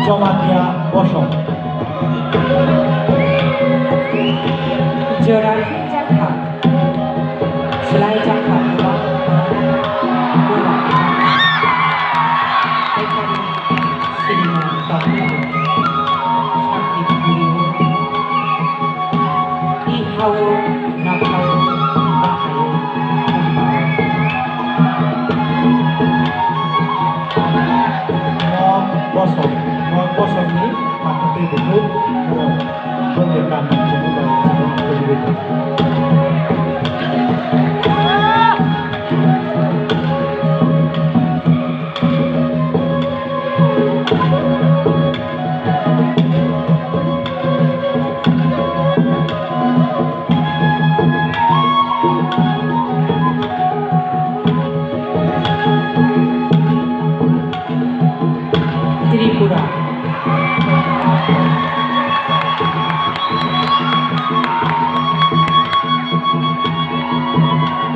জমাতিয়া বসন জোড়াহি জাখা সেলাই জাখা bosong bosong ini maksudnya itu memberikan Tripura.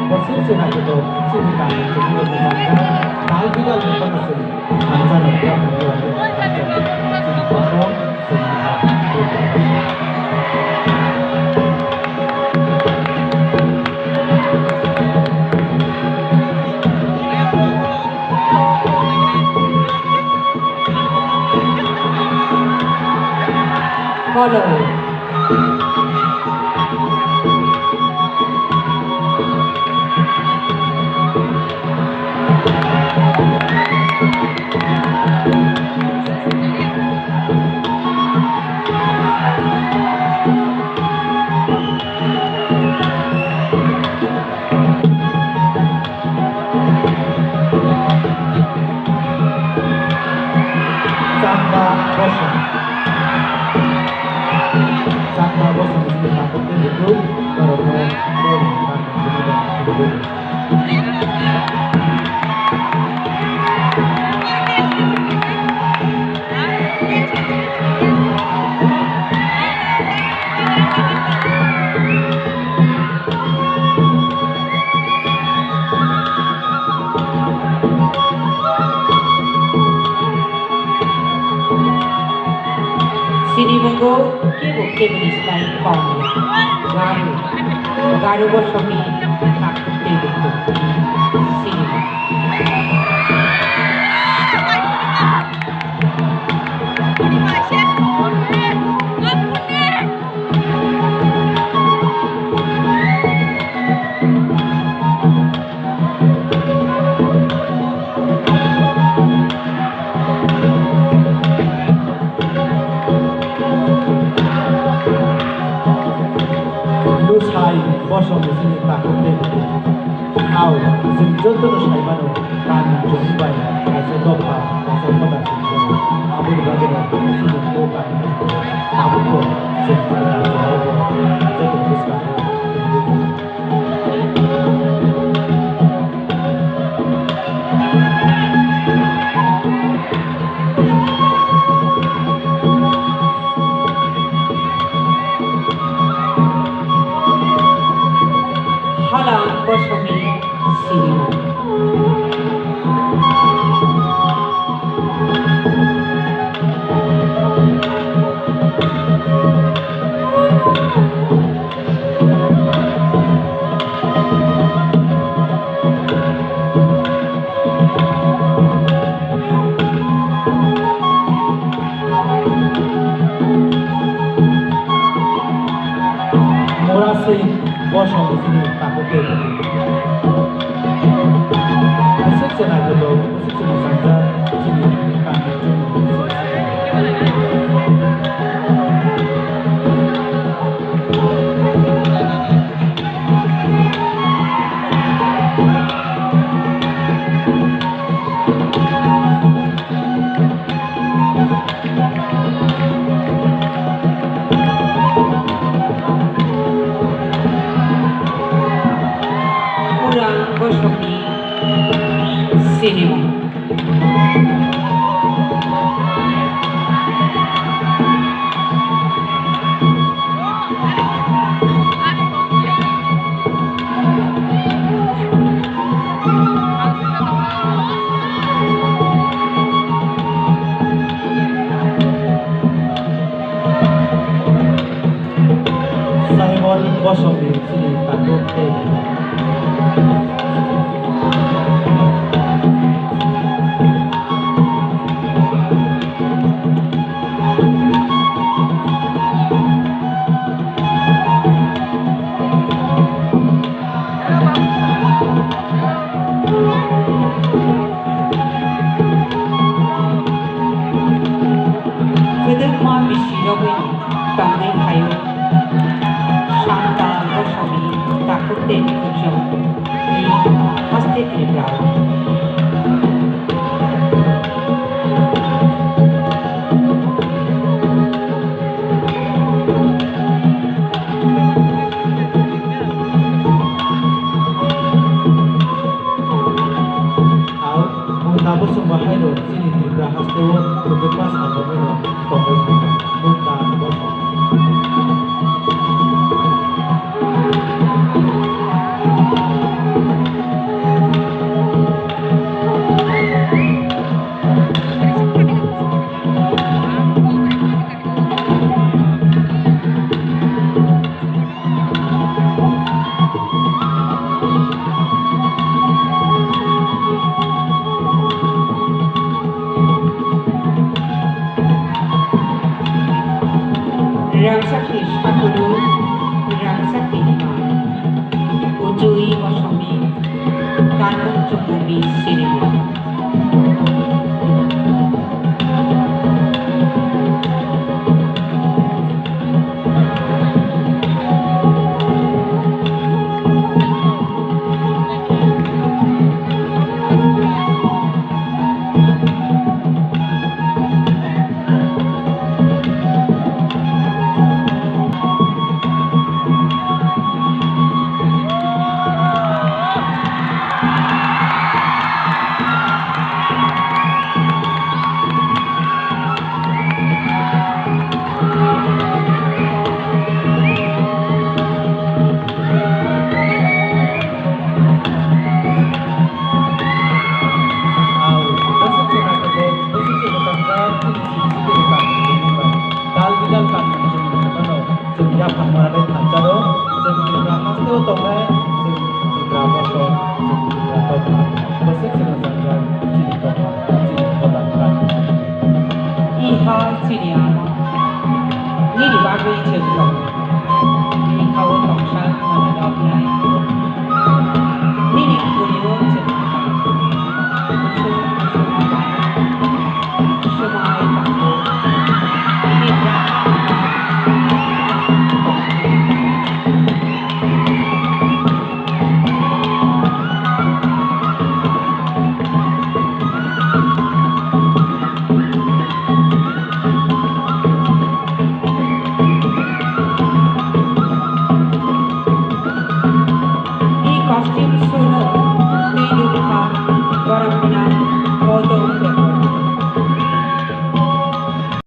Posisi nak itu sini kan jadi lebih banyak. Hal kita lepas sini, hanya lepas sini kosong, Follow. Samba bosong. Samba bosong itu takutnya itu karena Sinimungo ke binistain kaum garu bosoni takutnya itu sini. Sai bosong di sini takutnya itu. Au, sejauh itu saya mana kan jumpai, saya dopa, saya pada sini. Abu di bagian sini bukan, abu pun sebenarnya jadi buskan. Halang bosoni sini. Morasi bosong di sini takutnya itu. Musik sengaja tuh, musik cuma saja di sini kan bosoni sini. বসঙ্গে তিনি তাকে Kedema Bishirobini, Tamai Hayo, Shanta Boshomi, Takute Kujo, Ni Haste Tribrao. Nabo sumbahay do sinitira hastewo bebepas agama do tohoi munta bosong. Rangsaki Shakuru, Rangsaki Nima, Ujui Boshomi, Kanun Chokumi Cinema. Costume sooner.